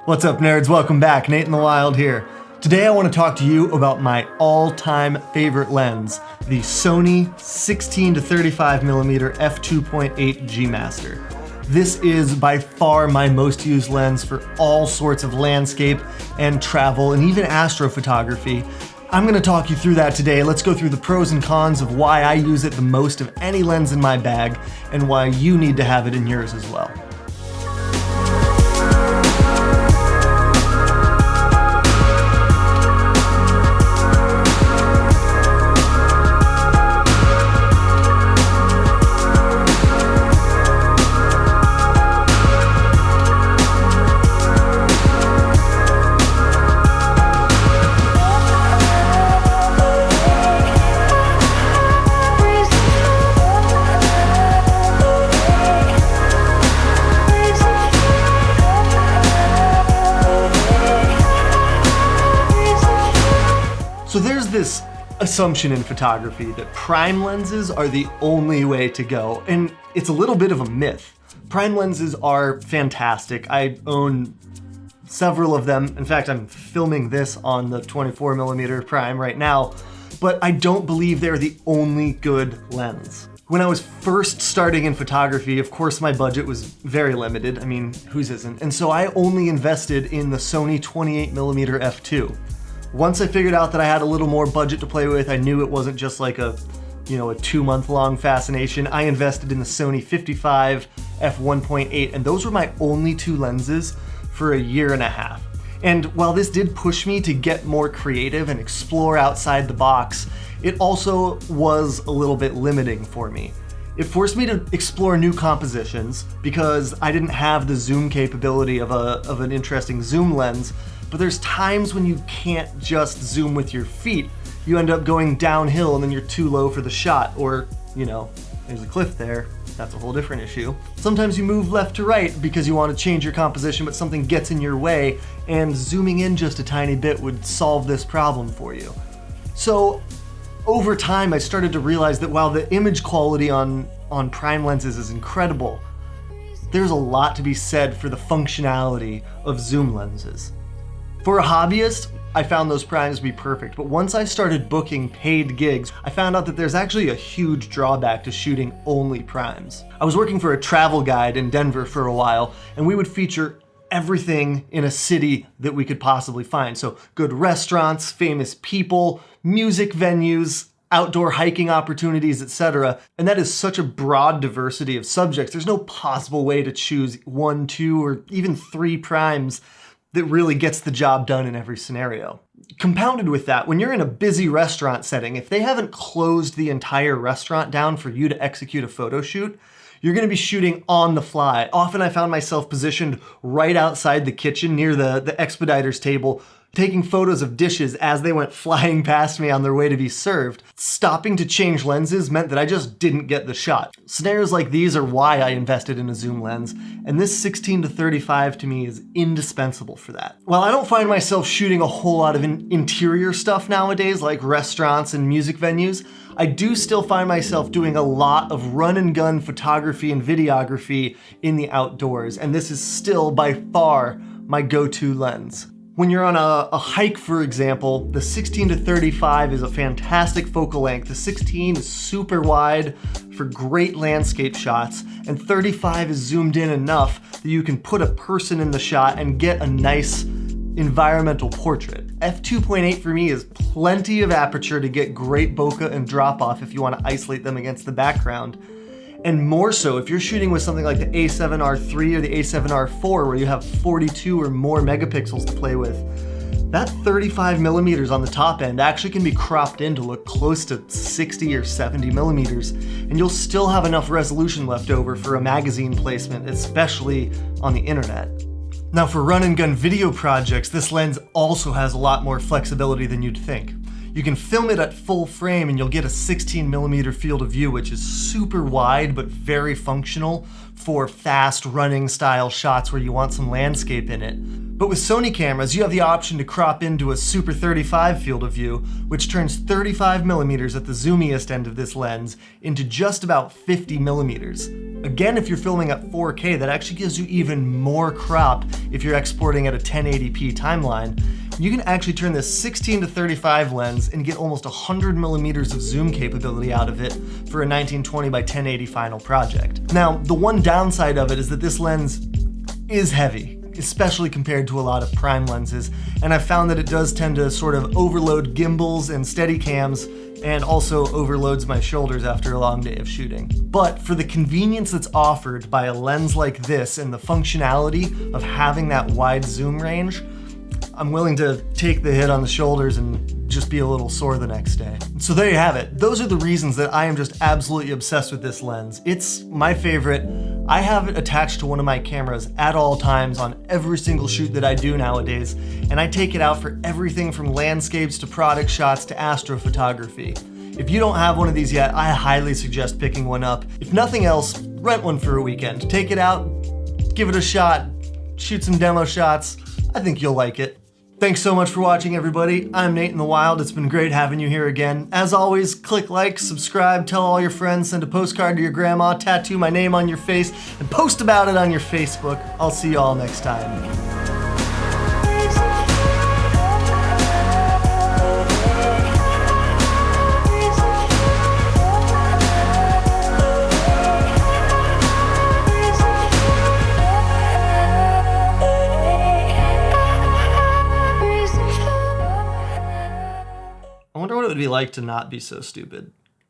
What's up, nerds? Welcome back. Nateinthewild here. Today I want to talk to you about my all-time favorite lens, the Sony 16 to 35mm f2.8 G Master. This is by far my most used lens for all sorts of landscape and travel and even astrophotography. I'm going to talk you through that today. Let's go through the pros and cons of why I use it the most of any lens in my bag and why you need to have it in yours as well. So there's this assumption in photography that prime lenses are the only way to go, and it's a little bit of a myth. Prime lenses are fantastic. I own several of them. In fact, I'm filming this on the 24mm prime right now, but I don't believe they're the only good lens. When I was first starting in photography, of course my budget was very limited. I mean, whose isn't? And so I only invested in the Sony 28mm f2. Once I figured out that I had a little more budget to play with, I knew it wasn't just like a 2-month-long fascination. I invested in the Sony 55 f1.8, and those were my only two lenses for a year and a half. And while this did push me to get more creative and explore outside the box, it also was a little bit limiting for me. It forced me to explore new compositions because I didn't have the zoom capability of an interesting zoom lens. But there's times when you can't just zoom with your feet. You end up going downhill and then you're too low for the shot, or, there's a cliff there. That's a whole different issue. Sometimes you move left to right because you want to change your composition, but something gets in your way, and zooming in just a tiny bit would solve this problem for you. So over time, I started to realize that while the image quality on prime lenses is incredible, there's a lot to be said for the functionality of zoom lenses. For a hobbyist, I found those primes to be perfect, but once I started booking paid gigs, I found out that there's actually a huge drawback to shooting only primes. I was working for a travel guide in Denver for a while, and we would feature everything in a city that we could possibly find. So good restaurants, famous people, music venues, outdoor hiking opportunities, etc. And that is such a broad diversity of subjects. There's no possible way to choose 1, 2, or even 3 primes that really gets the job done in every scenario. Compounded with that, when you're in a busy restaurant setting, if they haven't closed the entire restaurant down for you to execute a photo shoot, you're gonna be shooting on the fly. Often I found myself positioned right outside the kitchen near the expediter's table, taking photos of dishes as they went flying past me on their way to be served. Stopping to change lenses meant that I just didn't get the shot. Scenarios like these are why I invested in a zoom lens, and this 16 to 35 to me is indispensable for that. While I don't find myself shooting a whole lot of interior stuff nowadays, like restaurants and music venues, I do still find myself doing a lot of run and gun photography and videography in the outdoors, and this is still by far my go-to lens. When you're on a hike, for example, the 16 to 35 is a fantastic focal length. The 16 is super wide for great landscape shots, and 35 is zoomed in enough that you can put a person in the shot and get a nice environmental portrait. f2.8 for me is plenty of aperture to get great bokeh and drop-off if you want to isolate them against the background. And more so if you're shooting with something like the A7R3 or the A7R4 where you have 42 or more megapixels to play with. That 35mm on the top end actually can be cropped in to look close to 60 or 70mm, and you'll still have enough resolution left over for a magazine placement, especially on the internet. Now for run and gun video projects, this lens also has a lot more flexibility than you'd think. You can film it at full frame and you'll get a 16mm field of view, which is super wide but very functional for fast running style shots where you want some landscape in it. But with Sony cameras, you have the option to crop into a Super 35 field of view, which turns 35mm at the zoomiest end of this lens into just about 50mm. Again, if you're filming at 4K, that actually gives you even more crop if you're exporting at a 1080p timeline. You can actually turn this 16-35 lens and get almost 100 millimeters of zoom capability out of it for a 1920 by 1080 final project. Now, the one downside of it is that this lens is heavy, especially compared to a lot of prime lenses, and I've found that it does tend to sort of overload gimbals and steady cams, and also overloads my shoulders after a long day of shooting. But for the convenience that's offered by a lens like this and the functionality of having that wide zoom range, I'm willing to take the hit on the shoulders and just be a little sore the next day. So there you have it. Those are the reasons that I am just absolutely obsessed with this lens. It's my favorite. I have it attached to one of my cameras at all times on every single shoot that I do nowadays, and I take it out for everything from landscapes to product shots to astrophotography. If you don't have one of these yet, I highly suggest picking one up. If nothing else, rent one for a weekend. Take it out, give it a shot, shoot some demo shots. I think you'll like it. Thanks so much for watching, everybody. I'm Nateinthewild. It's been great having you here again. As always, click like, subscribe, tell all your friends, send a postcard to your grandma, tattoo my name on your face, and post about it on your Facebook. I'll see you all next time. I wonder what it would be like to not be so stupid.